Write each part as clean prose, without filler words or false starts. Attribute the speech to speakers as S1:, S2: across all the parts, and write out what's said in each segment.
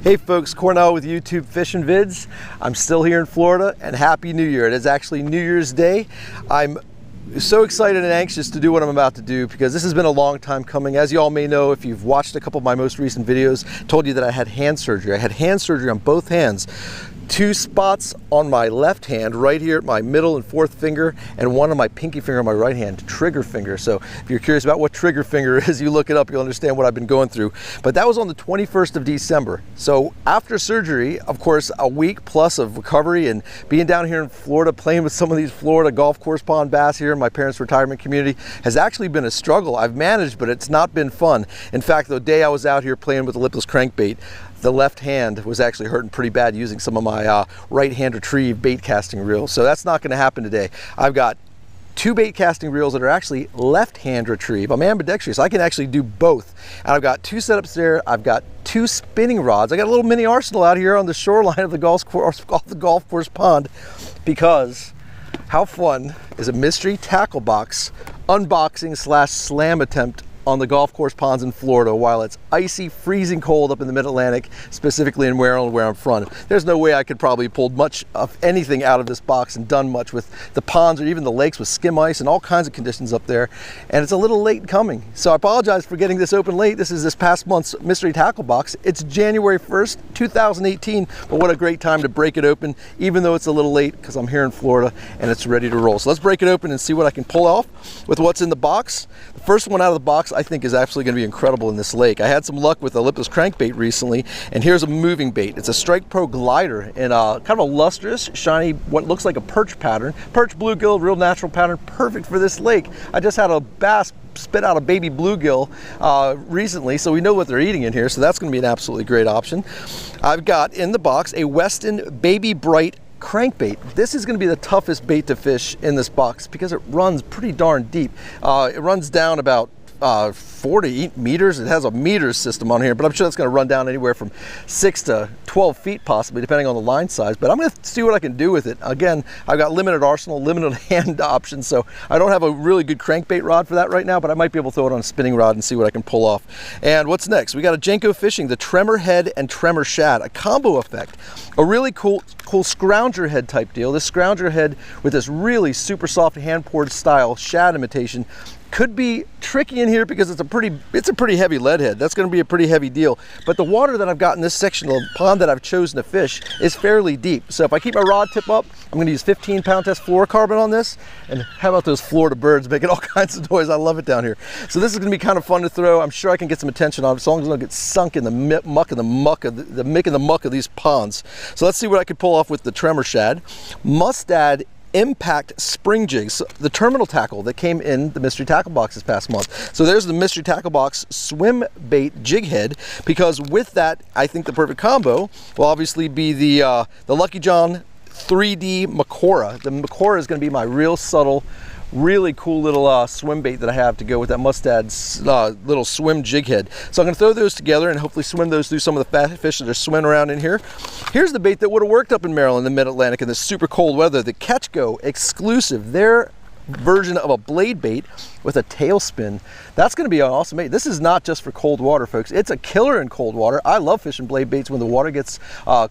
S1: Hey folks, Cornell with YouTube Fishing Vids. I'm still here in Florida, and Happy New Year. It is actually New Year's Day. I'm so excited and anxious to do what I'm about to do because this has been a long time coming. As you all may know, if you've watched a couple of my most recent videos, I told you that I had hand surgery. I had hand surgery on both hands. 2 spots on my left hand, right here at my middle and fourth finger, and one on my pinky finger on my right hand, trigger finger. So if you're curious about what trigger finger is, you look it up, you'll understand what I've been going through. But that was on the 21st of December. So after surgery, of course, a week plus of recovery and being down here in Florida, playing with some of these Florida golf course pond bass here in my parents' retirement community has actually been a struggle. I've managed, but it's not been fun. In fact, the day I was out here playing with the Lipless Crankbait, the left hand was actually hurting pretty bad using some of my right hand retrieve bait casting reels. So that's not going to happen today. I've got 2 bait casting reels that are actually left hand retrieve. I'm ambidextrous. I can actually do both. And I've got 2 setups there. I've got 2 spinning rods. I got a little mini arsenal out here on the shoreline of the golf course pond, because how fun is a mystery tackle box unboxing / slam attempt on the golf course ponds in Florida while it's icy, freezing cold up in the mid-Atlantic, specifically in Maryland where I'm from. There's no way I could probably pulled much of anything out of this box and done much with the ponds or even the lakes with skim ice and all kinds of conditions up there. And it's a little late coming. So I apologize for getting this open late. This is this past month's mystery tackle box. It's January 1st, 2018, but what a great time to break it open, even though it's a little late because I'm here in Florida and it's ready to roll. So let's break it open and see what I can pull off with what's in the box. The first one out of the box I think is absolutely going to be incredible in this lake. I had some luck with a Lipless Crankbait recently, and here's a moving bait. It's a Strike Pro glider in a kind of a lustrous, shiny, what looks like a perch pattern. Perch bluegill, real natural pattern, perfect for this lake. I just had a bass spit out a baby bluegill recently, so we know what they're eating in here, so that's going to be an absolutely great option. I've got in the box a Weston Baby Bright crankbait. This is going to be the toughest bait to fish in this box because it runs pretty darn deep. It runs down about 4 to 8 meters. It has a meters system on here, but I'm sure that's going to run down anywhere from 6 to 12 feet possibly, depending on the line size. But I'm going to see what I can do with it. Again, I've got limited arsenal, limited hand options, so I don't have a really good crankbait rod for that right now, but I might be able to throw it on a spinning rod and see what I can pull off. And what's next? We got a Jenko Fishing, the Tremor Head and Tremor Shad, a combo effect. A really cool scrounger head type deal. This scrounger head with this really super soft hand poured style shad imitation could be tricky in here because it's a pretty heavy lead head. That's going to be a pretty heavy deal. But the water that I've got in this section of the pond that I've chosen to fish is fairly deep. So if I keep my rod tip up, I'm going to use 15-pound test fluorocarbon on this. And how about those Florida birds making all kinds of noise? I love it down here. So this is going to be kind of fun to throw. I'm sure I can get some attention on it as long as I don't get sunk in the muck of these ponds. So let's see what I can pull off with the Tremor Shad. Mustad Impact Spring Jigs, the terminal tackle that came in the mystery tackle box this past month. So there's the mystery tackle box swim bait jig head, because with that, I think the perfect combo will obviously be the Lucky John 3D Macora. The Macora is going to be my real subtle, really cool little swim bait that I have to go with that Mustad's little swim jig head. So I'm going to throw those together and hopefully swim those through some of the fat fish that are swimming around in here. Here's the bait that would have worked up in Maryland, the mid-Atlantic, in this super cold weather. The Catch Go exclusive, their version of a blade bait with a tailspin. That's going to be an awesome bait. This is not just for cold water, folks. It's a killer in cold water. I love fishing blade baits when the water gets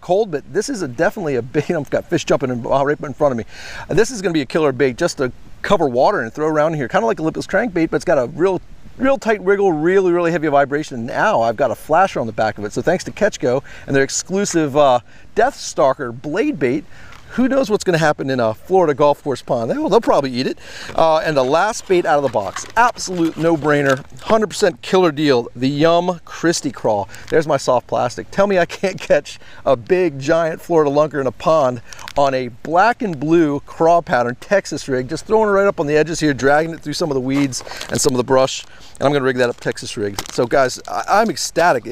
S1: cold, but this is definitely a bait. I've got fish jumping right in front of me. This is going to be a killer bait just to cover water and throw around here, kind of like a Lipless Crankbait, but it's got a real tight wiggle, really heavy vibration. And now I've got a flasher on the back of it. So thanks to Catch Go and their exclusive Death Stalker blade bait, who knows what's going to happen in a Florida golf course pond. They'll probably eat it. And the last bait out of the box, absolute no-brainer, 100% killer deal, the Yum Christi Crawl. There's my soft plastic. Tell me I can't catch a big, giant Florida lunker in a pond on a black and blue crawl pattern Texas rig, just throwing it right up on the edges here, dragging it through some of the weeds and some of the brush. And I'm going to rig that up Texas rig. So guys, I'm ecstatic.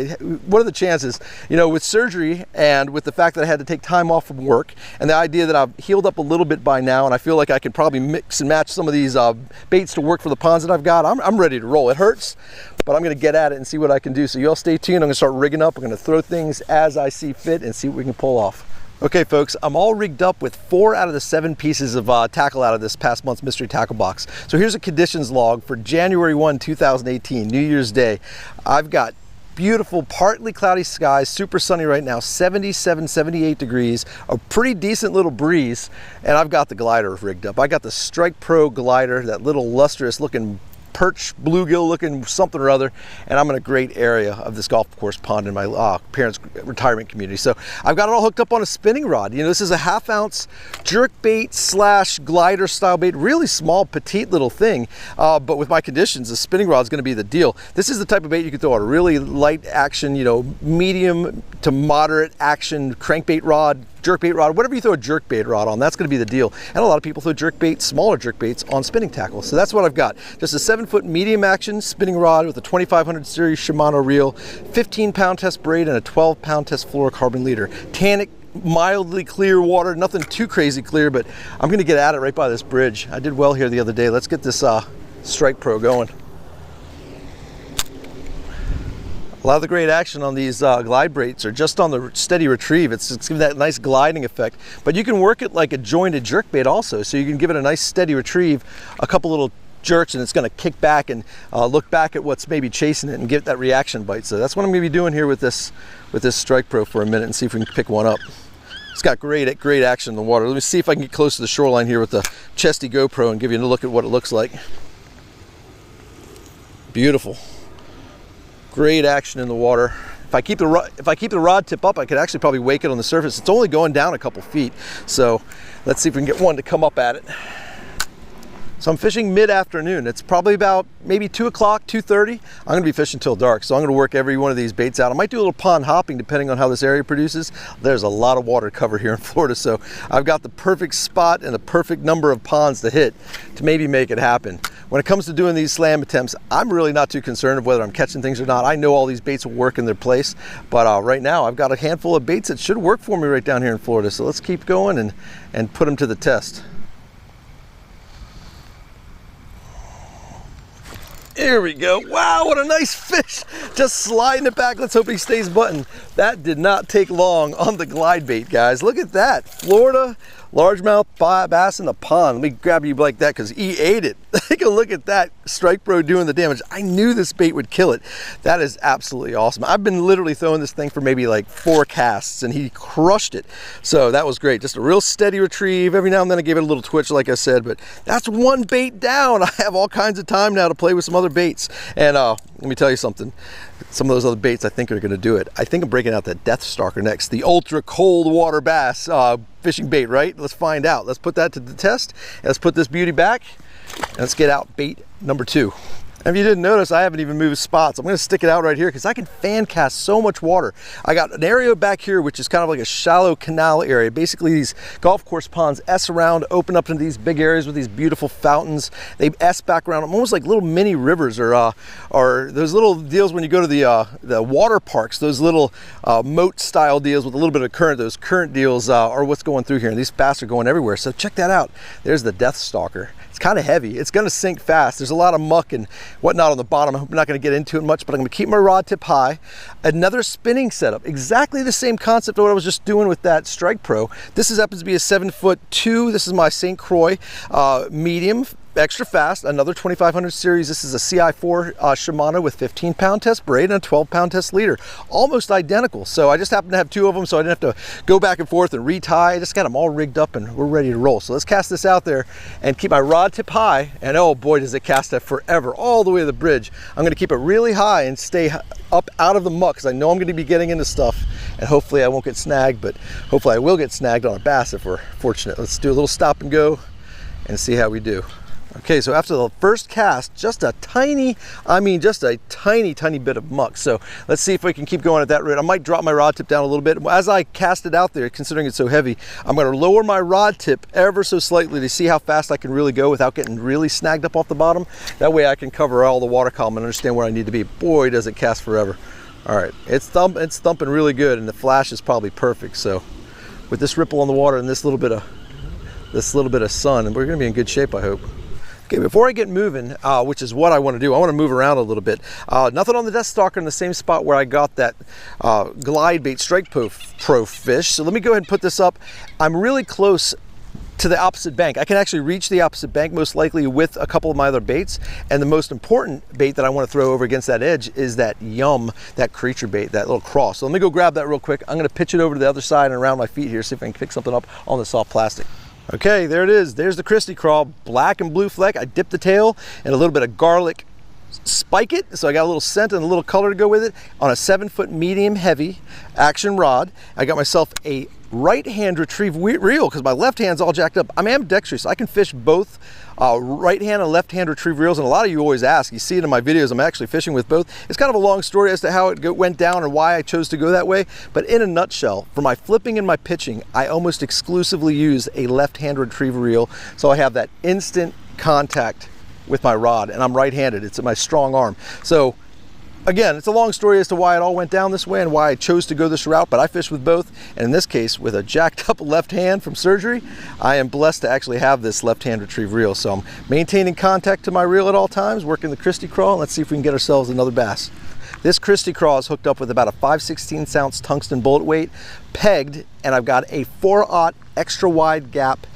S1: What are the chances, you know, with surgery and with the fact that I had to take time off from work and the idea that I've healed up a little bit by now, and I feel like I could probably mix and match some of these baits to work for the ponds that I've got, I'm ready to roll. It hurts, but I'm going to get at it and see what I can do. So you all stay tuned. I'm going to start rigging up. I'm going to throw things as I see fit and see what we can pull off. Okay folks, I'm all rigged up with 4 out of the 7 pieces of tackle out of this past month's mystery tackle box. So here's a conditions log for January 1, 2018, New Year's Day. I've got beautiful, partly cloudy skies, super sunny right now, 77, 78 degrees, a pretty decent little breeze, and I've got the glider rigged up. I got the Strike Pro glider, that little lustrous looking perch, bluegill looking something or other, and I'm in a great area of this golf course pond in my parents' retirement community. So I've got it all hooked up on a spinning rod. You know, this is a 1/2 ounce jerk bait slash glider style bait, really small, petite little thing, but with my conditions, the spinning rod is going to be the deal. This is the type of bait you can throw a really light action, you know, medium to moderate action crankbait rod, jerkbait rod, whatever you throw a jerkbait rod on, that's going to be the deal. And a lot of people throw jerkbait, smaller jerkbaits on spinning tackle. So that's what I've got. Just a 7-foot medium action spinning rod with a 2500 series Shimano reel, 15-pound test braid, and a 12-pound test fluorocarbon leader. Tannic, mildly clear water, nothing too crazy clear, but I'm going to get at it right by this bridge. I did well here the other day. Let's get this Strike Pro going. A lot of the great action on these glide baits are just on the steady retrieve. It's giving that nice gliding effect, but you can work it like a jointed jerk bait also. So you can give it a nice steady retrieve, a couple little jerks, and it's going to kick back and look back at what's maybe chasing it and get that reaction bite. So that's what I'm going to be doing here with this Strike Pro for a minute and see if we can pick one up. It's got great action in the water. Let me see if I can get close to the shoreline here with the chesty GoPro and give you a look at what it looks like. Beautiful. Great action in the water. If I keep the rod tip up, I could actually probably wake it on the surface. It's only going down a couple feet. So let's see if we can get one to come up at it. So I'm fishing mid-afternoon. It's probably about maybe 2 o'clock, 2:30. I'm gonna be fishing till dark. So I'm gonna work every one of these baits out. I might do a little pond hopping depending on how this area produces. There's a lot of water cover here in Florida. So I've got the perfect spot and the perfect number of ponds to hit to maybe make it happen. When it comes to doing these slam attempts, I'm really not too concerned of whether I'm catching things or not. I know all these baits will work in their place, but right now I've got a handful of baits that should work for me right down here in Florida. So let's keep going and put them to the test. Here we go. Wow, what a nice fish. Just sliding it back. Let's hope he stays buttoned. That did not take long on the glide bait, guys. Look at that. Florida largemouth bass in the pond. Let me grab you like that because he ate it. Take a look at that Strike Pro doing the damage. I knew this bait would kill it. That is absolutely awesome. I've been literally throwing this thing for maybe like 4 casts and he crushed it. So that was great. Just a real steady retrieve. Every now and then I gave it a little twitch like I said, but that's one bait down. I have all kinds of time now to play with some other baits. And let me tell you something. Some of those other baits I think are going to do it. I think I'm breaking out that Death Stalker next, the ultra cold water bass fishing bait, right? Let's find out. Let's put that to the test. Let's put this beauty back. And let's get out bait number 2. And if you didn't notice, I haven't even moved spots. I'm going to stick it out right here because I can fan cast so much water. I got an area back here which is kind of like a shallow canal area. Basically these golf course ponds S around, open up into these big areas with these beautiful fountains. They S back around, almost like little mini rivers or those little deals when you go to the water parks, those little moat style deals with a little bit of current. Those current deals are what's going through here, and these bass are going everywhere. So check that out. There's the Death Stalker. It's kind of heavy. It's going to sink fast. There's a lot of muck and whatnot on the bottom. I'm not going to get into it much, but I'm going to keep my rod tip high. Another spinning setup, exactly the same concept of what I was just doing with that Strike Pro. This happens to be a 7'2". This is my St. Croix medium, extra fast, another 2500 series. This is a CI4 Shimano with 15-pound test braid and a 12-pound test leader, almost identical. So I just happen to have 2 of them, so I didn't have to go back and forth and retie. I just got them all rigged up and we're ready to roll. So let's cast this out there and keep my rod tip high, and oh boy does it cast that forever, all the way to the bridge. I'm going to keep it really high and stay up out of the muck because I know I'm going to be getting into stuff, and hopefully I won't get snagged, but hopefully I will get snagged on a bass if we're fortunate. Let's do a little stop and go and see how we do. Okay, so after the first cast, just a tiny, just a tiny bit of muck. So let's see if we can keep going at that rate. I might drop my rod tip down a little bit. As I cast it out there, considering it's so heavy, I'm going to lower my rod tip ever so slightly to see how fast I can really go without getting really snagged up off the bottom. That way I can cover all the water column and understand where I need to be. Boy, does it cast forever. All right, it's thumping really good, and the flash is probably perfect. So with this ripple on the water and this little bit of sun, and we're going to be in good shape, I hope. Okay, before I get moving, which is what I want to do, I want to move around a little bit. Nothing on the Death Stalker in the same spot where I got that glide bait Strike Pro fish. So let me go ahead and put this up. I'm really close to the opposite bank. I can actually reach the opposite bank most likely with a couple of my other baits, and the most important bait that I want to throw over against that edge is that Yum, that creature bait, that little cross. So let me go grab that real quick. I'm going to pitch it over to the other side and around my feet here, see if I can pick something up on the soft plastic. Okay, there it is. There's the Christi Crawl, black and blue fleck. I dipped the tail in a little bit of garlic spike it, so I got a little scent and a little color to go with it on a 7-foot medium heavy action rod. I got myself a right hand retrieve reel because my left hand's all jacked up. I'm ambidextrous. I can fish both right hand and left hand retrieve reels, and a lot of you always ask, you see it in my videos, I'm actually fishing with both. It's kind of a long story as to how it went down and why I chose to go that way, but in a nutshell, for my flipping and my pitching, I almost exclusively use a left hand retrieve reel, so I have that instant contact with my rod, and I'm right-handed. It's my strong arm. So again, it's a long story as to why it all went down this way and why I chose to go this route, but I fish with both, and in this case, with a jacked up left hand from surgery, I am blessed to actually have this left hand retrieve reel. So I'm maintaining contact to my reel at all times, working the Christi Crawl, and let's see if we can get ourselves another bass. This Christi Crawl is hooked up with about a 5/16 ounce tungsten bullet weight, pegged, and I've got a 4/0 extra wide gap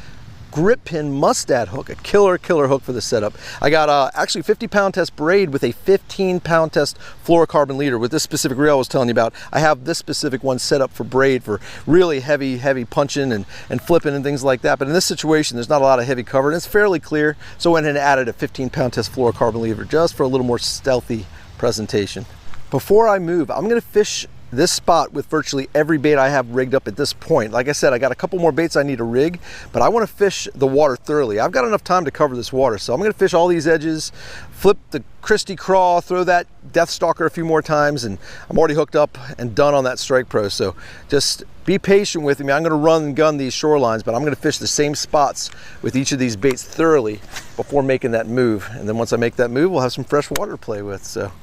S1: grip pin mustad hook, a killer hook for the setup. I got actually 50-pound test braid with a 15-pound test fluorocarbon leader with this specific reel I was telling you about. I have this specific one set up for braid for really heavy punching and flipping and things like that. But in this situation, there's not a lot of heavy cover and it's fairly clear. So I went and added a 15-pound test fluorocarbon leader just for a little more stealthy presentation. Before I move, I'm gonna fish this spot with virtually every bait I have rigged up at this point. Like I said, I got a couple more baits I need to rig, but I want to fish the water thoroughly. I've got enough time to cover this water, so I'm going to fish all these edges, flip the Christi Crawl, throw that Death Stalker a few more times, and I'm already hooked up and done on that Strike Pro. So just be patient with me. I'm going to run and gun these shorelines, but I'm going to fish the same spots with each of these baits thoroughly before making that move. And then once I make that move, we'll have some fresh water to play with. So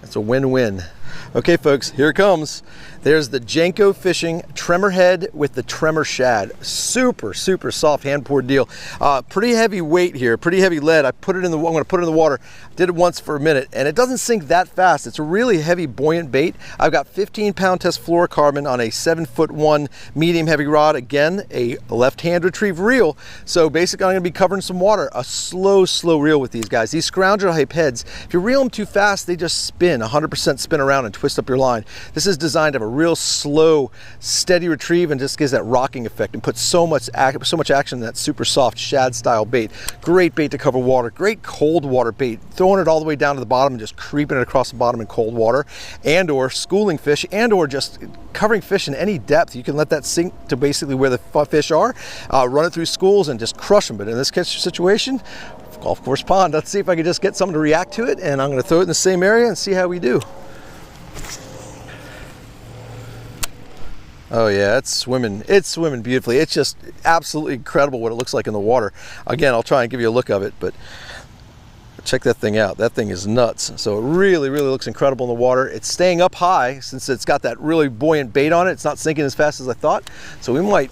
S1: it's a win-win. Okay, folks, here it comes. There's the Jenko Fishing Tremor Head with the Tremor Shad. Super soft hand poured deal. Pretty heavy weight here, pretty heavy lead. I'm going to put it in the water. Did it once for a minute, and it doesn't sink that fast. It's a really heavy, buoyant bait. I've got 15-pound test fluorocarbon on a 7'1" medium heavy rod. Again, a left-hand retrieve reel. So basically, I'm going to be covering some water. A slow reel with these guys. These scrounger hype heads, if you reel them too fast, they just spin, 100% spin around and twist up your line. This is designed to have a real slow, steady retrieve and just gives that rocking effect and puts so much action in that super soft shad style bait. Great bait to cover water, great cold water bait. Throwing it all the way down to the bottom and just creeping it across the bottom in cold water, and or schooling fish, and or just covering fish in any depth. You can let that sink to basically where the fish are, run it through schools and just crush them. But in this situation, golf course pond, let's see if I can just get something to react to it, and I'm going to throw it in the same area and see how we do. Oh yeah, it's swimming beautifully. It's just absolutely incredible what it looks like in the water. Again, I'll try and give you a look of it, but check that thing out. That thing is nuts. So it really looks incredible in the water. It's staying up high since it's got that really buoyant bait on it. It's not sinking as fast as I thought. So we might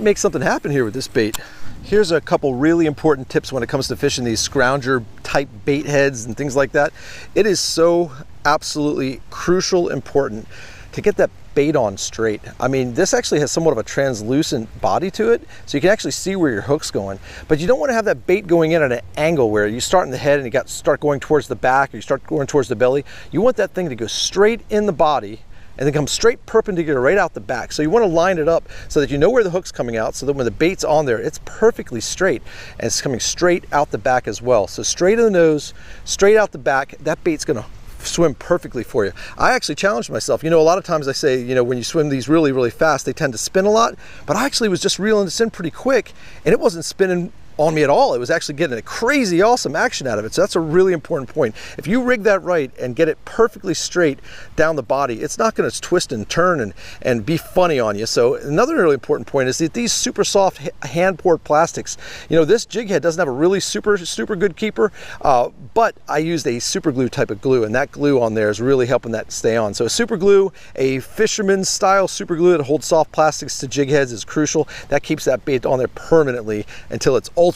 S1: make something happen here with this bait. Here's a couple really important tips when it comes to fishing these scrounger type bait heads and things like that. It is so absolutely crucial important to get that bait on straight. I mean, this actually has somewhat of a translucent body to it, so you can actually see where your hook's going. But you don't want to have that bait going in at an angle where you start in the head and you start going towards the back, or you start going towards the belly. You want that thing to go straight in the body and then come straight perpendicular right out the back. So you want to line it up so that you know where the hook's coming out, so that when the bait's on there, it's perfectly straight, and it's coming straight out the back as well. So straight in the nose, straight out the back, that bait's gonna swim perfectly for you. I actually challenged myself. You know, a lot of times I say, you know, when you swim these really fast, they tend to spin a lot, but I actually was just reeling this in pretty quick, and it wasn't spinning on me at all. It was actually getting a crazy awesome action out of it. So that's a really important point. If you rig that right and get it perfectly straight down the body, it's not going to twist and turn and be funny on you. So another really important point is that these super soft hand poured plastics, you know, this jig head doesn't have a really super good keeper, but I used a super glue type of glue, and that glue on there is really helping that stay on. So a super glue, a fisherman style super glue that holds soft plastics to jig heads, is crucial. That keeps that bait on there permanently until it's ultra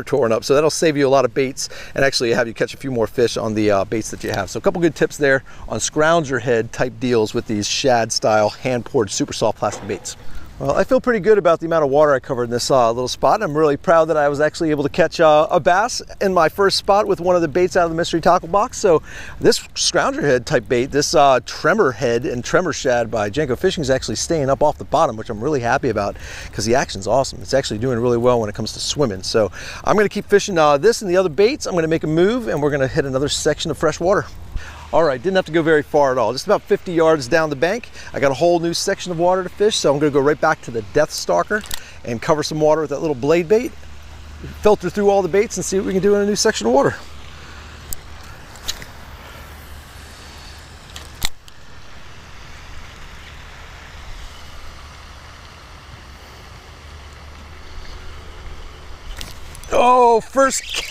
S1: torn up. So that'll save you a lot of baits and actually have you catch a few more fish on the baits that you have. So a couple good tips there on scrounger head type deals with these shad style hand poured super soft plastic baits. Well, I feel pretty good about the amount of water I covered in this little spot. And I'm really proud that I was actually able to catch a bass in my first spot with one of the baits out of the mystery tackle box. So this scrounger head type bait, this tremor head and tremor shad by Jenko Fishing is actually staying up off the bottom, which I'm really happy about because the action's awesome. It's actually doing really well when it comes to swimming. So I'm going to keep fishing this and the other baits. I'm going to make a move and we're going to hit another section of fresh water. All right, didn't have to go very far at all. Just about 50 yards down the bank. I got a whole new section of water to fish, so I'm gonna go right back to the Death Stalker and cover some water with that little blade bait, filter through all the baits and see what we can do in a new section of water. Oh, first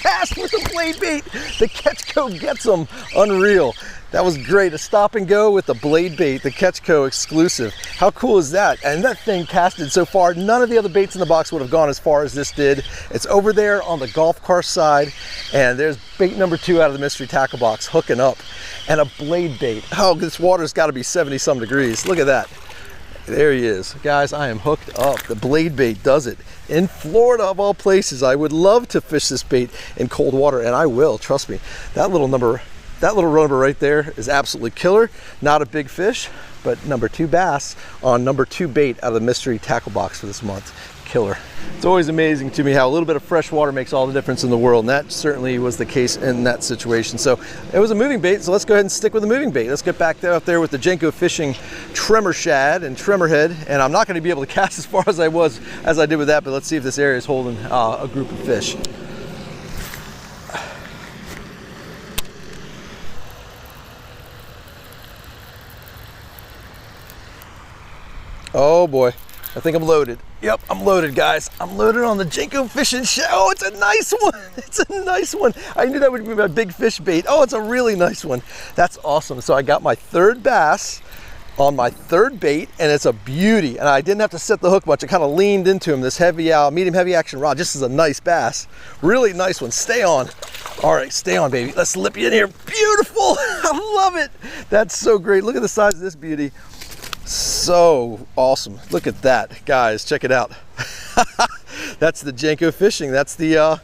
S1: cast with the blade bait. The Catchco gets them. Unreal. That was great. A stop and go with the blade bait, the Catchco exclusive. How cool is that? And that thing casted so far. None of the other baits in the box would have gone as far as this did. It's over there on the golf cart side, and there's bait number 2 out of the mystery tackle box hooking up, and a blade bait. Oh, this water's got to be 70-some degrees. Look at that. There he is. Guys, I am hooked up. The blade bait does it. In Florida, of all places, I would love to fish this bait in cold water, and I will, trust me. That little rubber right there is absolutely killer. Not a big fish, but number 2 bass on number 2 bait out of the mystery tackle box for this month. Killer. It's always amazing to me how a little bit of fresh water makes all the difference in the world, and that certainly was the case in that situation. So it was a moving bait, so let's go ahead and stick with the moving bait. Let's get back there up there with the Jenko Fishing tremor shad and tremor head, and I'm not going to be able to cast as far as I did with that, but let's see if this area is holding a group of fish. Oh boy, I think I'm loaded. Yep, I'm loaded, guys. I'm loaded on the Jenko Fishing shad. Oh, it's a nice one. It's a nice one. I knew that would be my big fish bait. Oh, it's a really nice one. That's awesome. So I got my 3rd bass on my 3rd bait, and it's a beauty. And I didn't have to set the hook much. I kind of leaned into him, this heavy, medium heavy action rod. Just as a nice bass. Really nice one. Stay on. All right, stay on, baby. Let's slip you in here. Beautiful. I love it. That's so great. Look at the size of this beauty. So awesome. Look at that, guys. Check it out. That's the Jenko Fishing. That's the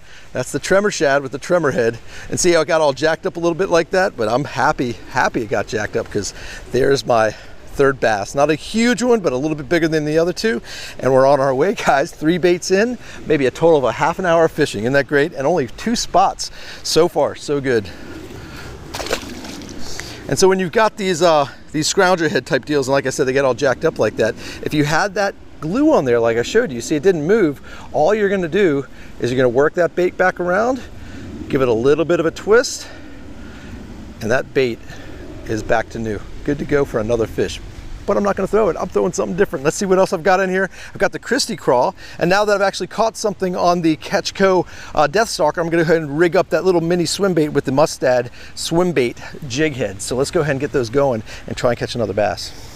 S1: tremor shad with the tremor head. And see how it got all jacked up a little bit like that? But I'm happy it got jacked up because there's my 3rd bass. Not a huge one, but a little bit bigger than the other 2. And we're on our way, guys. 3 baits in, maybe a total of a half an hour of fishing. Isn't that great? And only 2 spots so far. So good. And so when you've got these scrounger head type deals, and like I said, they get all jacked up like that, if you had that glue on there like I showed you, see it didn't move, all you're going to do is you're going to work that bait back around, give it a little bit of a twist, and that bait is back to new. Good to go for another fish. But I'm not going to throw it. I'm throwing something different. Let's see what else I've got in here. I've got the Christi Crawl, and now that I've actually caught something on the Catchco Death Stalker, I'm going to go ahead and rig up that little mini swim bait with the Mustad swim bait jig head. So let's go ahead and get those going and try and catch another bass.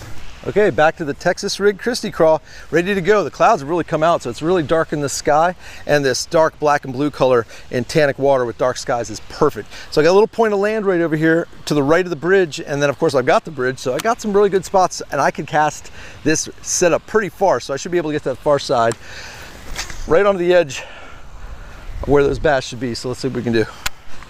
S1: Okay, back to the Texas rig Christi Crawl, ready to go. The clouds have really come out, so it's really dark in the sky, and this dark black and blue color in tannic water with dark skies is perfect. So I got a little point of land right over here to the right of the bridge, and then of course I've got the bridge, so I got some really good spots, and I can cast this setup pretty far, so I should be able to get to that far side, right onto the edge of where those bass should be. So let's see what we can do.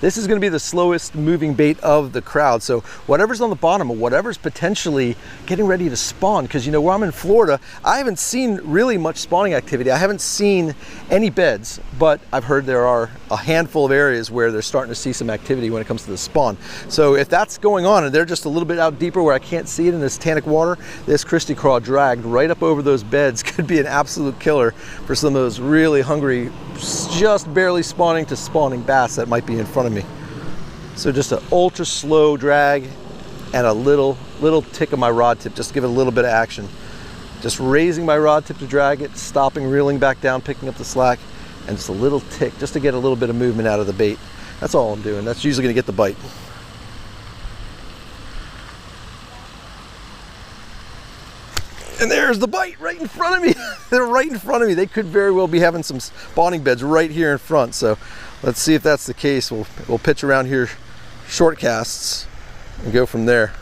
S1: This is going to be the slowest moving bait of the crowd. So whatever's on the bottom or whatever's potentially getting ready to spawn, because you know, where I'm in Florida, I haven't seen really much spawning activity. I haven't seen any beds, but I've heard there are a handful of areas where they're starting to see some activity when it comes to the spawn. So if that's going on and they're just a little bit out deeper where I can't see it in this tannic water, this Christi Crawl dragged right up over those beds could be an absolute killer for some of those really hungry, just barely spawning to spawning bass that might be in front of me. So just an ultra slow drag and a little tick of my rod tip, just to give it a little bit of action. Just raising my rod tip to drag it, stopping, reeling back down, picking up the slack, and just a little tick just to get a little bit of movement out of the bait. That's all I'm doing. That's usually going to get the bite. And there's the bite right in front of me. They're right in front of me. They could very well be having some spawning beds right here in front. So let's see if that's the case. We'll pitch around here short casts and go from there.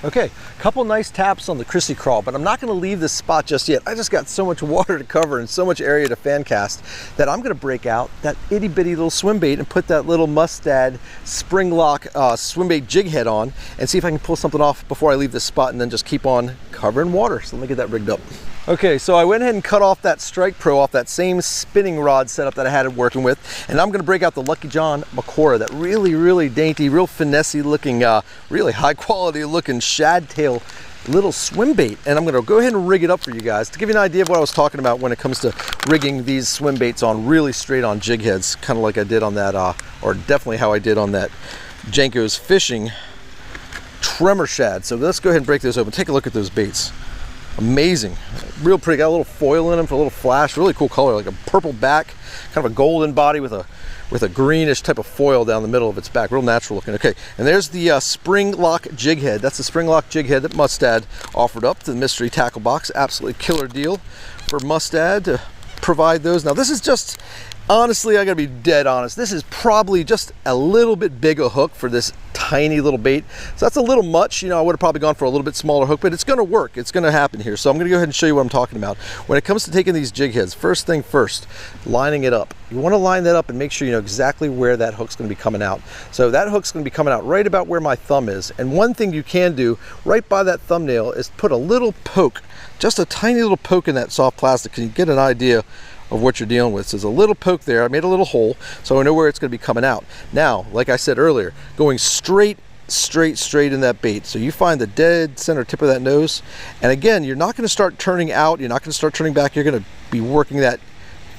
S1: Okay, couple nice taps on the Christi Crawl, but I'm not going to leave this spot just yet. I just got so much water to cover and so much area to fan cast that I'm going to break out that itty bitty little swim bait and put that little Mustad spring lock swim bait jig head on and see if I can pull something off before I leave this spot and then just keep on covering water. So let me get that rigged up. Okay, so I went ahead and cut off that Strike Pro off that same spinning rod setup that I had it working with, and I'm going to break out the Lucky John Macora, that really dainty, real finessey looking, really high quality looking shad tail little swim bait. And I'm going to go ahead and rig it up for you guys to give you an idea of what I was talking about when it comes to rigging these swim baits on really straight on jig heads, kind of like I did on that, or definitely how I did on that Jenko's Fishing Tremor Shad. So let's go ahead and break those open. Take a look at those baits. Amazing, real pretty. Got a little foil in them for a little flash. Really cool color, like a purple back, kind of a golden body with a greenish type of foil down the middle of its back. Real natural looking. Okay, and there's the spring lock jig head. That's the spring lock jig head that Mustad offered up to the mystery tackle box. Absolutely killer deal for Mustad to provide those. Now this is just, honestly, I gotta be dead honest, this is probably just a little bit big a hook for this tiny little bait. So that's a little much. You know, I would have probably gone for a little bit smaller hook, but it's gonna work. It's gonna happen here. So I'm gonna go ahead and show you what I'm talking about. When it comes to taking these jig heads, first thing first, lining it up. You wanna line that up and make sure you know exactly where that hook's gonna be coming out. So that hook's gonna be coming out right about where my thumb is. And one thing you can do right by that thumbnail is put a little poke, just a tiny little poke in that soft plastic. Can you get an idea of what you're dealing with? So there's a little poke there. I made a little hole so I know where it's going to be coming out. Now, like I said earlier, going straight in that bait. So you find the dead center tip of that nose, and again, you're not going to start turning out, you're not going to start turning back, you're going to be working that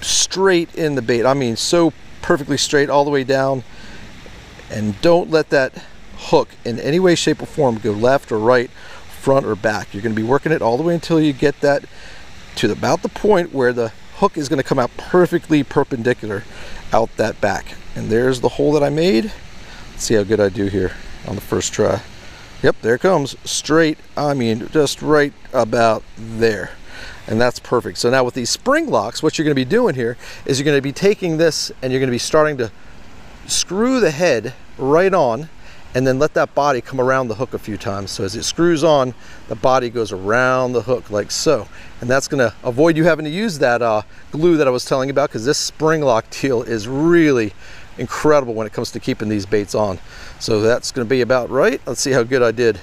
S1: straight in the bait. I mean, so perfectly straight all the way down, and don't let that hook in any way, shape, or form go left or right, front or back. You're going to be working it all the way until you get that to about the point where the hook is going to come out perfectly perpendicular out that back. And there's the hole that I made. Let's see how good I do here on the first try. Yep, there it comes straight. I mean, just right about there. And that's perfect. So now with these spring locks, what you're going to be doing here is you're going to be taking this and you're going to be starting to screw the head right on, and then let that body come around the hook a few times. So as it screws on, the body goes around the hook like so. And that's gonna avoid you having to use that glue that I was telling you about, because this spring lock deal is really incredible when it comes to keeping these baits on. So that's gonna be about right. Let's see how good I did.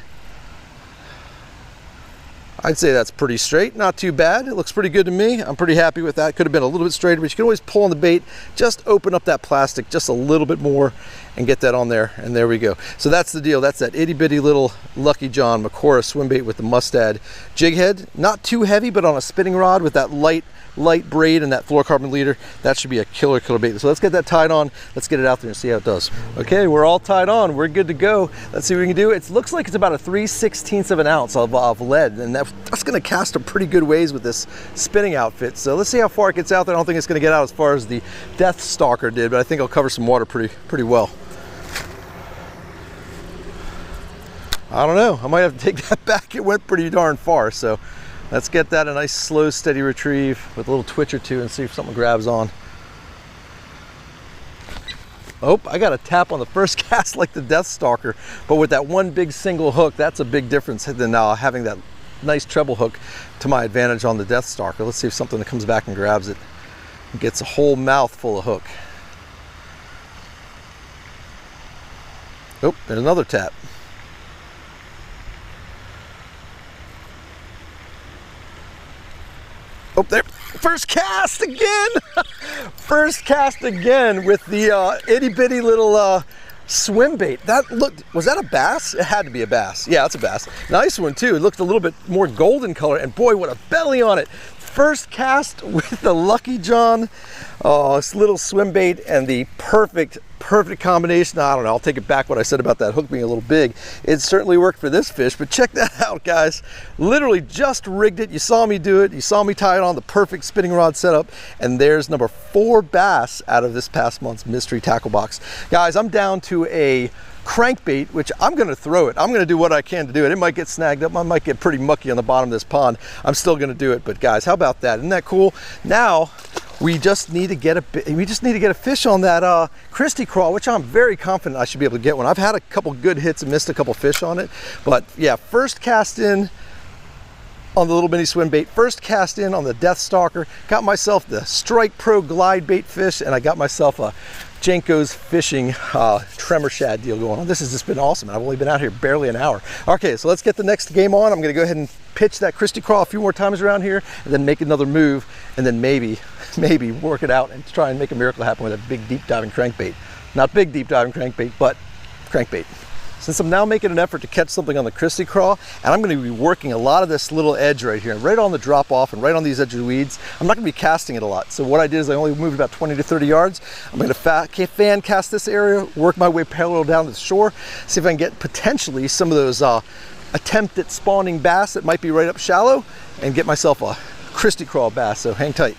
S1: I'd say that's pretty straight, not too bad. It looks pretty good to me. I'm pretty happy with that. Could have been a little bit straighter, but you can always pull on the bait, just open up that plastic just a little bit more and get that on there, and there we go. So that's the deal. That's that itty bitty little Lucky John Macora swim bait with the Mustad jig head. Not too heavy, but on a spinning rod with that light braid and that fluorocarbon leader. That should be a killer bait. So let's get that tied on. Let's get it out there and see how it does. Okay, we're all tied on. We're good to go. Let's see what we can do. It looks like it's about a 3/16 of an ounce of lead, and that's going to cast a pretty good ways with this spinning outfit. So let's see how far it gets out there. I don't think it's going to get out as far as the Death Stalker did, but I think I'll cover some water pretty well. I don't know. I might have to take that back. It went pretty darn far. So let's get that a nice slow, steady retrieve with a little twitch or two and see if something grabs on. Oh, I got a tap on the first cast like the Death Stalker, but with that one big single hook, that's a big difference than having that nice treble hook to my advantage on the Death Stalker. Let's see if something comes back and grabs it and gets a whole mouthful of hook. Oh, there's another tap. Oh, there, first cast again. First cast again with the itty bitty little swim bait. That looked, was that a bass? It had to be a bass. Yeah, it's a bass. Nice one too. It looked a little bit more golden color, and boy, what a belly on it. First cast with the Lucky John, this little swim bait, and the perfect combination. I don't know, I'll take it back what I said about that hook being a little big. It certainly worked for this fish, but check that out, guys. Literally just rigged it. You saw me do it. You saw me tie it on, the perfect spinning rod setup, and there's number 4 bass out of this past month's mystery tackle box. Guys, I'm down to a crankbait, which I'm going to throw it. I'm going to do what I can to do it. It might get snagged up. I might get pretty mucky on the bottom of this pond. I'm still going to do it. But guys, how about that? Isn't that cool? Now, we just need to get a fish on that Christi Crawl, which I'm very confident I should be able to get one. I've had a couple good hits and missed a couple fish on it, but yeah, first cast in on the little mini swim bait, first cast in on the Death Stalker, got myself the Strike Pro glide bait fish, and I got myself a Jenko's Fishing tremor shad deal going on. This has just been awesome, and I've only been out here barely an hour. Okay, so let's get the next game on. I'm gonna go ahead and pitch that Christi Crawl a few more times around here, and then make another move, and then maybe work it out and try and make a miracle happen with a big deep diving crankbait. Not big deep diving crankbait, but crankbait. Since I'm now making an effort to catch something on the Christi Crawl, and I'm going to be working a lot of this little edge right here, right on the drop off and right on these edge of the weeds, I'm not going to be casting it a lot. So what I did is I only moved about 20 to 30 yards. I'm going to fan cast this area, work my way parallel down to the shore, see if I can get potentially some of those attempt at spawning bass that might be right up shallow, and get myself a Christi Crawl bass. So hang tight.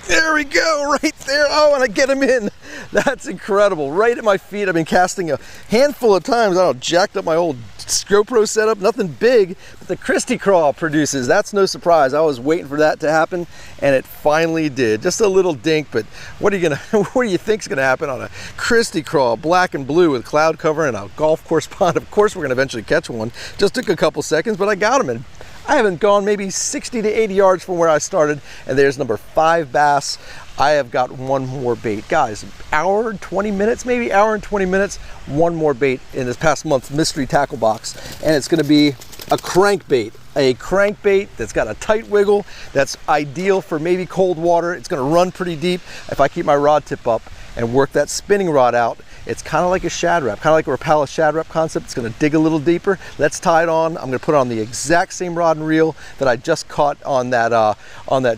S1: There we go, right there. Oh, and I get him in. That's incredible. Right at my feet. I've been casting a handful of times. I don't know, jacked up my old GoPro setup. Nothing big, but the Christi Crawl produces. That's no surprise. I was waiting for that to happen, and it finally did. Just a little dink, but what do you think's gonna happen on a Christi Crawl, black and blue with cloud cover and a golf course pond? Of course, we're gonna eventually catch one. Just took a couple seconds, but I got him in. I haven't gone maybe 60 to 80 yards from where I started, and there's number 5 bass. I have got one more bait. Guys, hour and 20 minutes, maybe hour and 20 minutes, one more bait in this past month's mystery tackle box. And it's gonna be a crankbait that's got a tight wiggle, that's ideal for maybe cold water. It's gonna run pretty deep. If I keep my rod tip up and work that spinning rod out, it's kind of like a shad wrap, kind of like a Rapala shad wrap concept. It's going to dig a little deeper. Let's tie it on. I'm going to put it on the exact same rod and reel that I just caught on that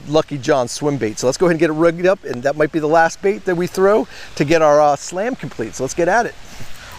S1: Lucky John swim bait. So let's go ahead and get it rigged up, and that might be the last bait that we throw to get our slam complete. So let's get at it.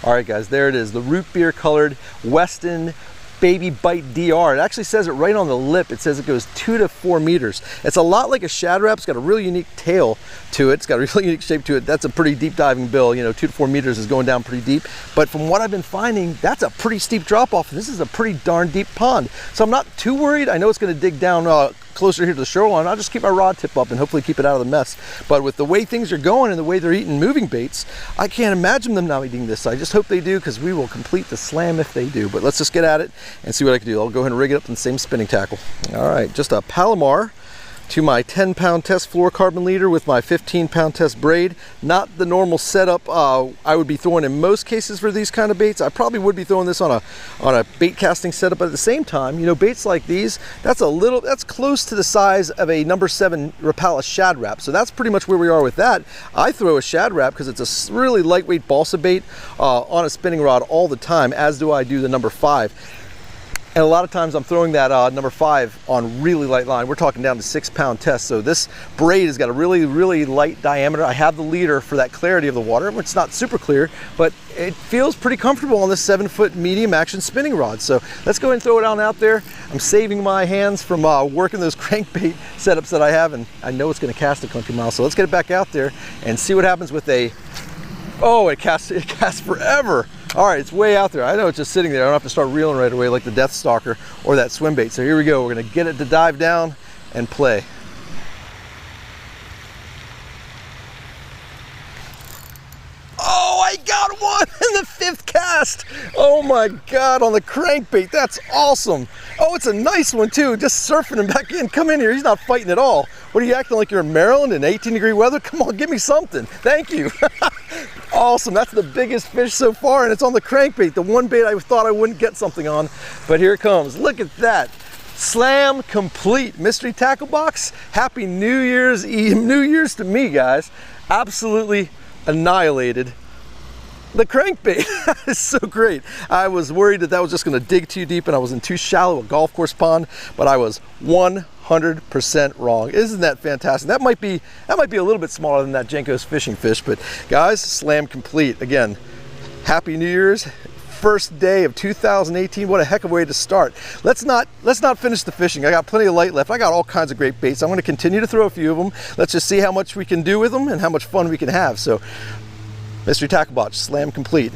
S1: All right, guys, there it is, the root beer colored Weston Baby Bite DR. It actually says it right on the lip. It says it goes 2 to 4 meters. It's a lot like a shad wrap. It's got a really unique tail to it. It's got a really unique shape to it. That's a pretty deep diving bill. You know, 2 to 4 meters is going down pretty deep. But from what I've been finding, that's a pretty steep drop off. This is a pretty darn deep pond. So I'm not too worried. I know it's going to dig down closer here to the shoreline. I'll just keep my rod tip up and hopefully keep it out of the mess. But with the way things are going and the way they're eating moving baits, I can't imagine them not eating this. I just hope they do, because we will complete the slam if they do. But let's just get at it and see what I can do. I'll go ahead and rig it up in the same spinning tackle. All right, just a Palomar to my 10-pound test fluorocarbon leader with my 15-pound test braid. Not the normal setup I would be throwing in most cases for these kind of baits. I probably would be throwing this on a bait casting setup, but at the same time, you know, baits like these, that's close to the size of a number 7 Rapala shad wrap. So that's pretty much where we are with that. I throw a shad wrap because it's a really lightweight balsa bait on a spinning rod all the time, as do I do the number 5. And a lot of times I'm throwing that number 5 on really light line. We're talking down to 6-pound test. So this braid has got a really, really light diameter. I have the leader for that clarity of the water, which is not super clear, but it feels pretty comfortable on this 7-foot medium action spinning rod. So let's go ahead and throw it on out there. I'm saving my hands from working those crankbait setups that I have, and I know it's gonna cast a country mile. So let's get it back out there and see what happens with it casts forever. All right, it's way out there. I know it's just sitting there. I don't have to start reeling right away like the Death Stalker or that swim bait. So here we go. We're gonna get it to dive down and play. Oh, I got one in the 5th cast. Oh my God, on the crankbait. That's awesome. Oh, it's a nice one too. Just surfing him back in. Come in here. He's not fighting at all. What are you acting like you're in Maryland in 18-degree weather? Come on, give me something. Thank you. Awesome. That's the biggest fish so far, and it's on the crankbait. The one bait I thought I wouldn't get something on, but here it comes. Look at that. Slam complete. Mystery tackle box. Happy New Year's Eve. New Year's to me, guys. Absolutely annihilated the crankbait. It's so great. I was worried that was just going to dig too deep and I was in too shallow a golf course pond, but I was 100% wrong. Isn't that fantastic? That might be a little bit smaller than that Jenko's Fishing fish, but guys, slam complete. Again, Happy New Year's. First day of 2018. What a heck of a way to start. Let's not finish the fishing. I got plenty of light left. I got all kinds of great baits. I'm going to continue to throw a few of them. Let's just see how much we can do with them and how much fun we can have. So Mystery Tackle Box, slam complete.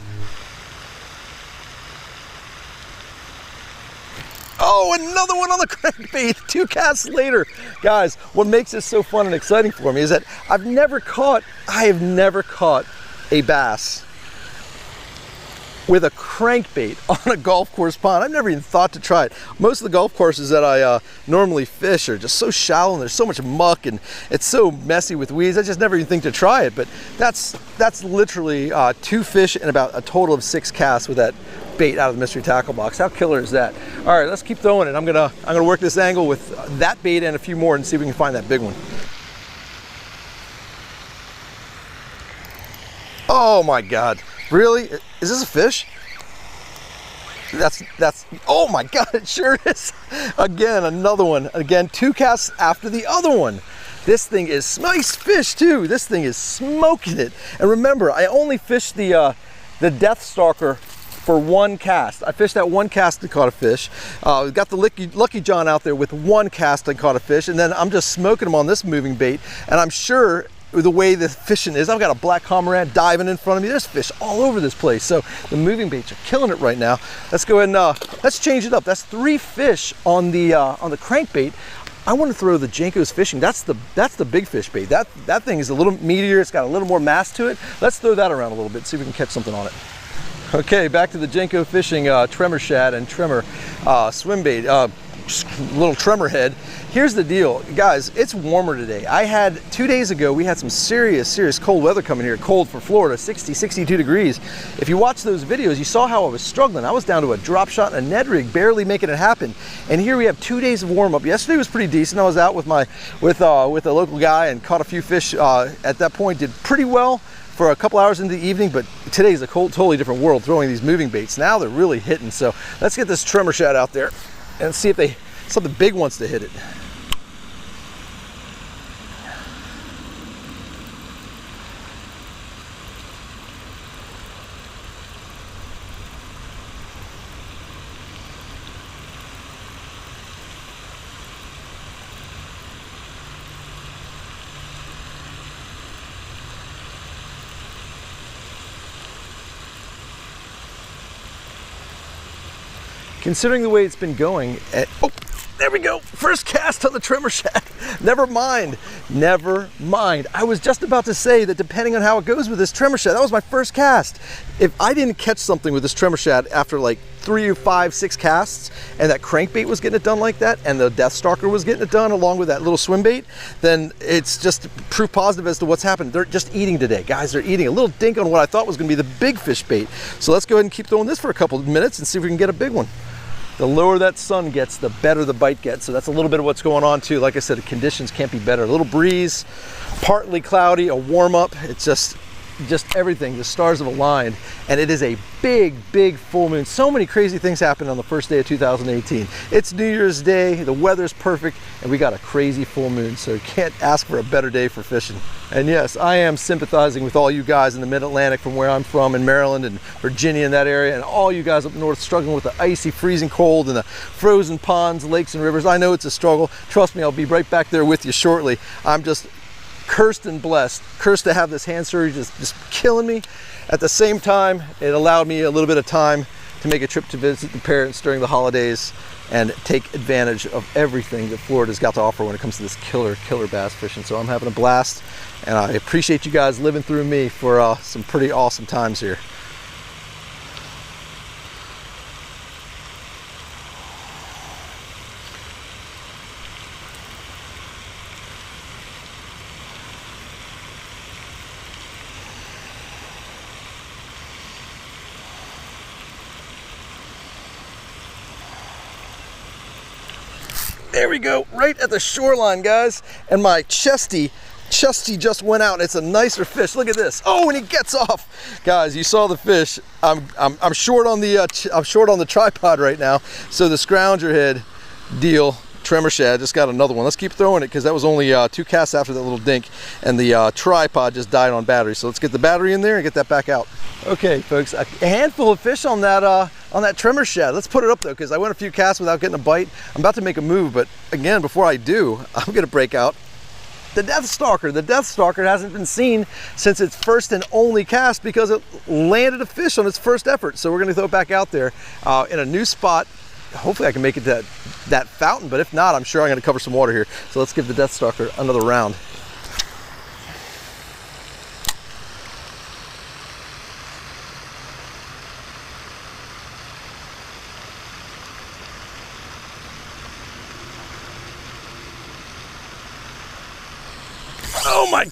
S1: Oh, another one on the crankbait, 2 casts later. Guys, what makes this so fun and exciting for me is that I have never caught a bass with a crankbait on a golf course pond. I've never even thought to try it. Most of the golf courses that I normally fish are just so shallow and there's so much muck and it's so messy with weeds. I just never even think to try it, but that's literally 2 fish and about a total of 6 casts with that bait out of the mystery tackle box. How killer is that? All right, let's keep throwing it. I'm gonna work this angle with that bait and a few more and see if we can find that big one. Oh my God. Really? Is this a fish? That's, oh my God, it sure is. Again, another one. Again, 2 casts after the other one. This thing is nice fish too. This thing is smoking it. And remember, I only fished the Death Stalker for 1 cast. I fished that 1 cast and caught a fish. Got the Lucky John out there with 1 cast and caught a fish. And then I'm just smoking them on this moving bait. And I'm sure the way the fishing is, I've got a black cormorant diving in front of me. There's fish all over this place. So the moving baits are killing it right now. Let's go ahead and let's change it up. That's 3 fish on the crankbait. I want to throw the Jenko's Fishing. That's the big fish bait. That thing is a little meatier. It's got a little more mass to it. Let's throw that around a little bit, see if we can catch something on it. Okay, back to the Jenko Fishing tremor shad and tremor swim bait. Little tremor head. Here's the deal, guys, it's warmer today. I had 2 days ago, we had some serious cold weather coming here. Cold for Florida, 60, 62 degrees. If you watch those videos, you saw how I was struggling. I was down to a drop shot and a Ned rig, barely making it happen. And here we have 2 days of warm up. Yesterday was pretty decent. I was out with a local guy and caught a few fish. At that point, did pretty well for a couple hours into the evening, but today's a totally different world throwing these moving baits. Now they're really hitting. So let's get this tremor shad out there and see if something big wants to hit it. Considering the way it's been going, oh, there we go. First cast on the tremor shad. Never mind. I was just about to say that depending on how it goes with this tremor shad, that was my first cast. If I didn't catch something with this tremor shad after like 3 or 5, 6 casts, and that crankbait was getting it done like that, and the Death Stalker was getting it done along with that little swim bait, then it's just proof positive as to what's happened. They're just eating today. Guys, they're eating. A little dink on what I thought was going to be the big fish bait. So let's go ahead and keep throwing this for a couple of minutes and see if we can get a big one. The lower that sun gets, the better the bite gets. So that's a little bit of what's going on too. Like I said, the conditions can't be better. A little breeze, partly cloudy, a warm up. It's just everything. The stars have aligned, and it is a big full moon. So many crazy things happened on the first day of 2018. It's New Year's Day, the weather's perfect, and we got a crazy full moon, so you can't ask for a better day for fishing. And yes, I am sympathizing with all you guys in the mid-Atlantic from where I'm from, in Maryland and Virginia, in that area, and all you guys up north struggling with the icy, freezing cold and the frozen ponds, lakes, and rivers. I know it's a struggle. Trust me, I'll be right back there with you shortly. I'm just cursed and blessed. Cursed to have this hand surgery just killing me. At the same time, it allowed me a little bit of time to make a trip to visit the parents during the holidays and take advantage of everything that Florida's got to offer when it comes to this killer bass fishing. So I'm having a blast, and I appreciate you guys living through me for some pretty awesome times here. There we go, right at the shoreline, guys. And my chesty just went out. It's a nicer fish. Look at this. Oh, and he gets off. Guys, you saw the fish. I'm short on the tripod right now. So the scrounger head deal, tremor shad, just got another one. Let's keep throwing it because that was only 2 casts after that little dink, and the tripod just died on battery. So let's get the battery in there and get that back out. Okay, folks, a handful of fish on that tremor shad. Let's put it up though, because I went a few casts without getting a bite. I'm about to make a move, but again, before I do, I'm gonna break out the Death Stalker. The Death Stalker hasn't been seen since its first and only cast because it landed a fish on its first effort. So we're gonna throw it back out there in a new spot. hopefully I can make it to that fountain, but if not, I'm sure I'm gonna cover some water here. So let's give the Death Stalker another round. Oh my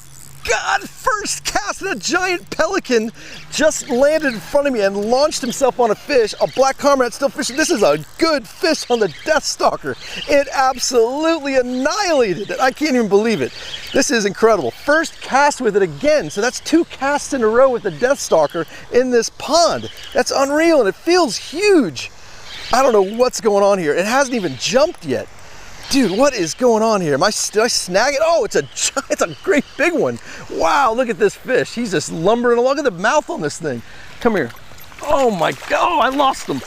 S1: God, first cast, and a giant pelican just landed in front of me and launched himself on a fish. A black cormorant still fishing. This is a good fish on the Death Stalker. It absolutely annihilated it. I can't even believe it. This is incredible. First cast with it again. So that's 2 casts in a row with the Death Stalker in this pond. That's unreal, and it feels huge. I don't know what's going on here. It hasn't even jumped yet. Dude, what is going on here? Did I snag it? Oh, it's a great big one. Wow, look at this fish. He's just lumbering along. Look at the mouth on this thing. Come here. Oh my God, oh, I lost him.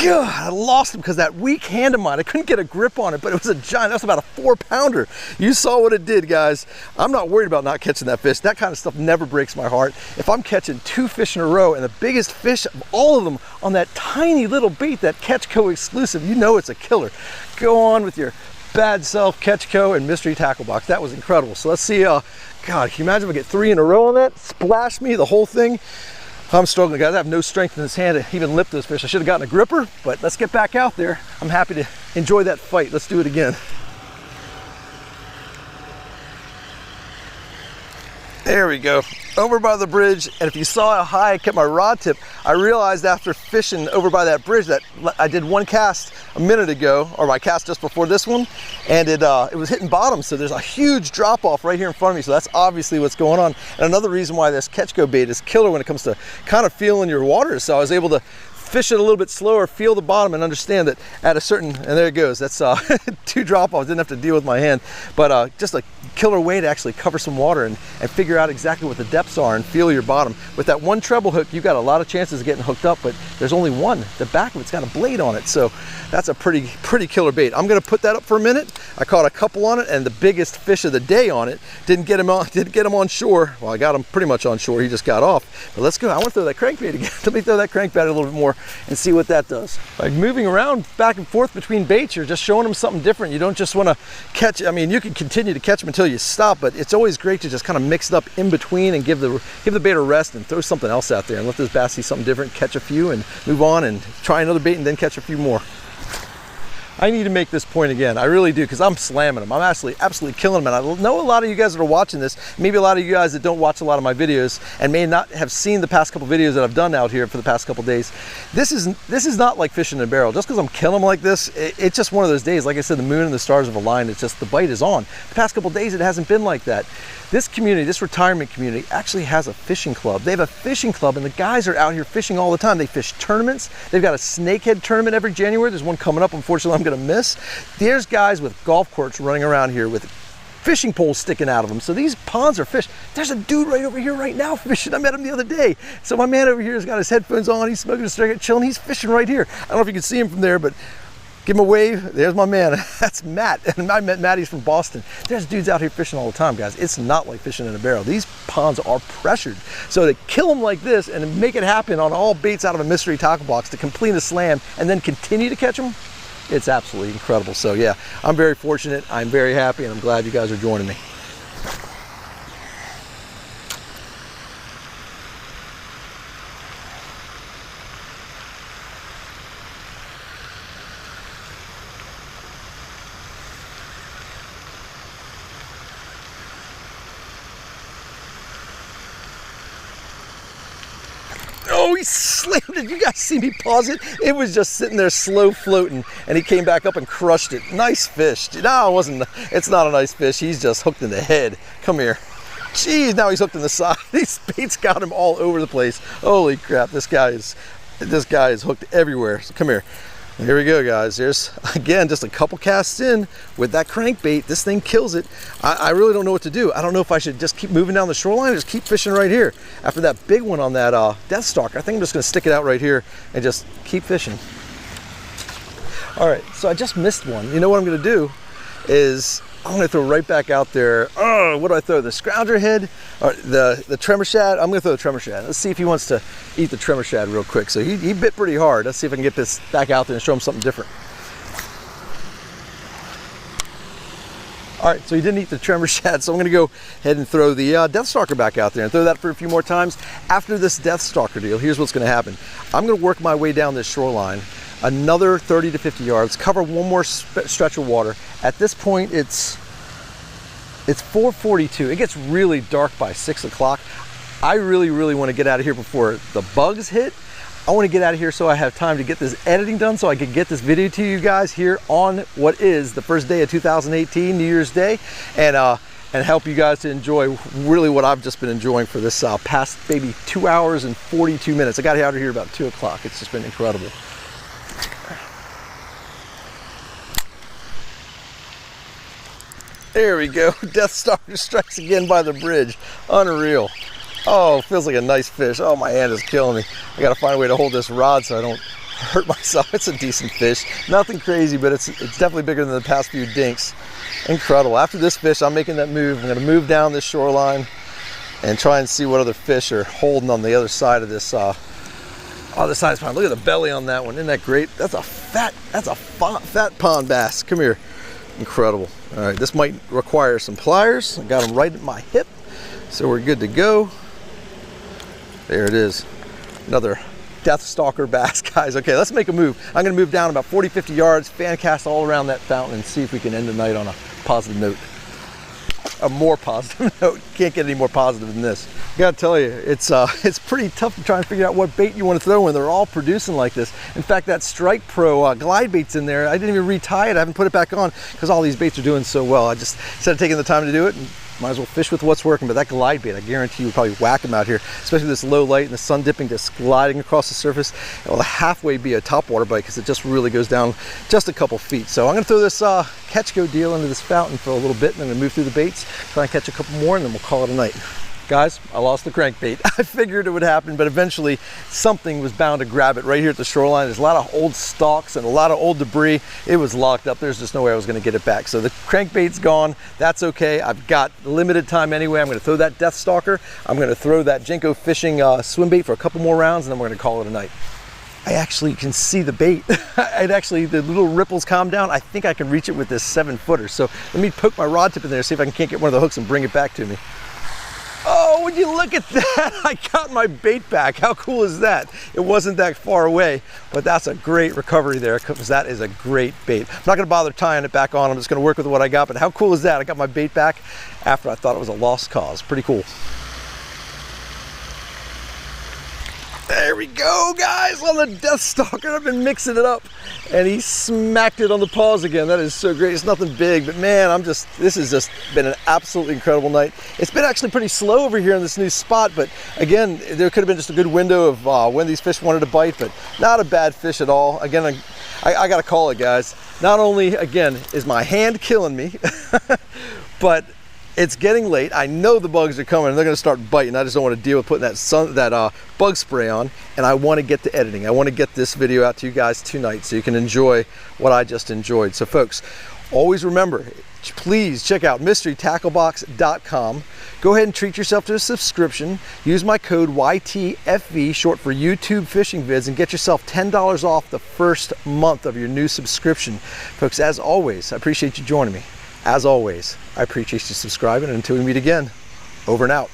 S1: God, I lost him because that weak hand of mine, I couldn't get a grip on it, but it was a giant, that was about a 4-pounder. You saw what it did, guys. I'm not worried about not catching that fish. That kind of stuff never breaks my heart. If I'm catching 2 fish in a row and the biggest fish of all of them on that tiny little bait, that Catchco exclusive, you know it's a killer. Go on with your bad self, Catchco and mystery tackle box. That was incredible. So let's see, God, can you imagine if I get 3 in a row on that? Splash me, the whole thing. I'm struggling, guys. I have no strength in this hand to even lift this fish. I should have gotten a gripper, but let's get back out there. I'm happy to enjoy that fight. Let's do it again. There we go, over by the bridge. And if you saw how high I kept my rod tip, I realized after fishing over by that bridge that I did 1 cast a minute ago, or my cast just before this one, and it was hitting bottom. So there's a huge drop off right here in front of me. So that's obviously what's going on. And another reason why this Catchco bait is killer when it comes to kind of feeling your water. So I was able to fish it a little bit slower, feel the bottom, and understand that at a certain, and there it goes, that's 2 drop-offs, didn't have to deal with my hand, but just a killer way to actually cover some water and figure out exactly what the depths are and feel your bottom. With that 1 treble hook, you've got a lot of chances of getting hooked up, but there's only 1. The back of it's got a blade on it, so that's a pretty killer bait. I'm gonna put that up for a minute. I caught a couple on it, and the biggest fish of the day on it. Didn't get him on shore. Well, I got him pretty much on shore. He just got off. But let's go. I want to throw that crankbait again. Let me throw that crankbait a little bit more and see what that does. Like moving around back and forth between baits, you're just showing them something different. You don't just want to catch, I mean, you can continue to catch them until you stop, but it's always great to just kind of mix it up in between and give the bait a rest and throw something else out there and let this bass see something different, catch a few and move on and try another bait and then catch a few more. I need to make this point again. I really do, because I'm slamming them. I'm absolutely killing them. And I know a lot of you guys that are watching this, maybe a lot of you guys that don't watch a lot of my videos and may not have seen the past couple videos that I've done out here for the past couple days. This is not like fishing in a barrel. Just because I'm killing them like this, it's just one of those days. Like I said, the moon and the stars have aligned. It's just the bite is on. The past couple days, it hasn't been like that. This community, this retirement community, actually has a fishing club. They have a fishing club, and the guys are out here fishing all the time. They fish tournaments. They've got a snakehead tournament every January. There's one coming up, unfortunately, I'm gonna miss. There's guys with golf courts running around here with fishing poles sticking out of them. So these ponds are fished. There's a dude right over here right now fishing. I met him the other day. So my man over here has got his headphones on. He's smoking a cigarette, chilling. He's fishing right here. I don't know if you can see him from there, but give him a wave. There's my man. That's Matt. And I met Matt. He's from Boston. There's dudes out here fishing all the time, guys. It's not like fishing in a barrel. These ponds are pressured. So to kill them like this and to make it happen on all baits out of a mystery tackle box to complete a slam and then continue to catch them, it's absolutely incredible. So yeah, I'm very fortunate. I'm very happy, and I'm glad you guys are joining me. Oh, he slammed it. You guys see me pause it? It was just sitting there slow floating, and he came back up and crushed it. Nice fish. No, it wasn't. It's not a nice fish. He's just hooked in the head. Come here. Jeez, now he's hooked in the side. These baits got him all over the place. Holy crap, this guy is hooked everywhere. So come here. Here we go, guys. There's, again, just a couple casts in with that crankbait. This thing kills it. I really don't know what to do. I don't know if I should just keep moving down the shoreline or just keep fishing right here. After that big one on that Death Stalker, I think I'm just gonna stick it out right here and just keep fishing. All right, so I just missed one. You know what I'm gonna do is I'm gonna throw right back out there. Oh, what do I throw? The scrounger head or the tremor shad? I'm gonna throw the tremor shad. Let's see if he wants to eat the tremor shad real quick. So he bit pretty hard. Let's see if I can get this back out there and show him something different. All right, so he didn't eat the tremor shad, so I'm gonna go ahead and throw the Death Stalker back out there and throw that for a few more times. After this Death Stalker deal, here's what's gonna happen. I'm gonna work my way down this shoreline, another 30 to 50 yards, cover one more stretch of water. At this point, it's 4:42. It gets really dark by 6 o'clock. I really wanna get out of here before the bugs hit. I want to get out of here so I have time to get this editing done so I can get this video to you guys here on what is the first day of 2018, New Year's Day, and help you guys to enjoy really what I've just been enjoying for this past maybe 2 hours and 42 minutes. I got out of here about 2 o'clock. It's just been incredible. There we go. Death Stalker strikes again by the bridge. Unreal. Oh, feels like a nice fish. Oh, my hand is killing me. I gotta find a way to hold this rod so I don't hurt myself. It's a decent fish. Nothing crazy, but it's definitely bigger than the past few dinks. Incredible. After this fish, I'm making that move. I'm gonna move down this shoreline and try and see what other fish are holding on the other side of this other side of this pond. Look at the belly on that one. Isn't that great? That's a fat pond bass. Come here. Incredible. All right, this might require some pliers. I got them right at my hip, so we're good to go. There it is. Another Death Stalker bass, guys. Okay, let's make a move. I'm gonna move down about 40, 50 yards, fan cast all around that fountain and see if we can end the night on a positive note. A more positive note. Can't get any more positive than this. I gotta tell you, it's pretty tough to try and figure out what bait you want to throw when they're all producing like this. In fact, that Strike Pro glide bait's in there. I didn't even retie it. I haven't put it back on because all these baits are doing so well. I just, instead of taking the time to do it, and might as well fish with what's working. But that glide bait, I guarantee you would probably whack them out here, especially this low light and the sun dipping, just gliding across the surface. It will halfway be a topwater bite because it just really goes down just a couple feet. So I'm gonna throw this catch go deal into this fountain for a little bit, and then I'm gonna move through the baits, try and catch a couple more, and then we'll call it a night. Guys, I lost the crankbait. I figured it would happen, but eventually something was bound to grab it right here at the shoreline. There's a lot of old stalks and a lot of old debris. It was locked up. There's just no way I was gonna get it back. So the crankbait's gone. That's okay. I've got limited time anyway. I'm gonna throw that Death Stalker. I'm gonna throw that Jenko Fishing swim bait for a couple more rounds, and then we're gonna call it a night. I actually can see the bait. The little ripples calm down. I think I can reach it with this 7-footer. So let me poke my rod tip in there, see if I can't get one of the hooks and bring it back to me. Oh, would you look at that? I got my bait back. How cool is that? It wasn't that far away, but that's a great recovery there because that is a great bait. I'm not gonna bother tying it back on. I'm just gonna work with what I got, but how cool is that? I got my bait back after I thought it was a lost cause. Pretty cool. There we go, guys, on the Death Stalker. I've been mixing it up, and he smacked it on the paws again. That is so great. It's nothing big, but man, this has just been an absolutely incredible night. It's been actually pretty slow over here in this new spot, but again, there could have been just a good window of when these fish wanted to bite, but not a bad fish at all. Again, I gotta call it, guys. Not only, again, is my hand killing me, but it's getting late. I know the bugs are coming and they're gonna start biting. I just don't want to deal with putting that bug spray on, and I want to get to editing. I want to get this video out to you guys tonight so you can enjoy what I just enjoyed. So folks, always remember, please check out mysterytacklebox.com. Go ahead and treat yourself to a subscription. Use my code YTFV, short for YouTube Fishing Vids, and get yourself $10 off the first month of your new subscription. Folks, as always, I appreciate you joining me. As always, I appreciate you subscribing, and until we meet again, over and out.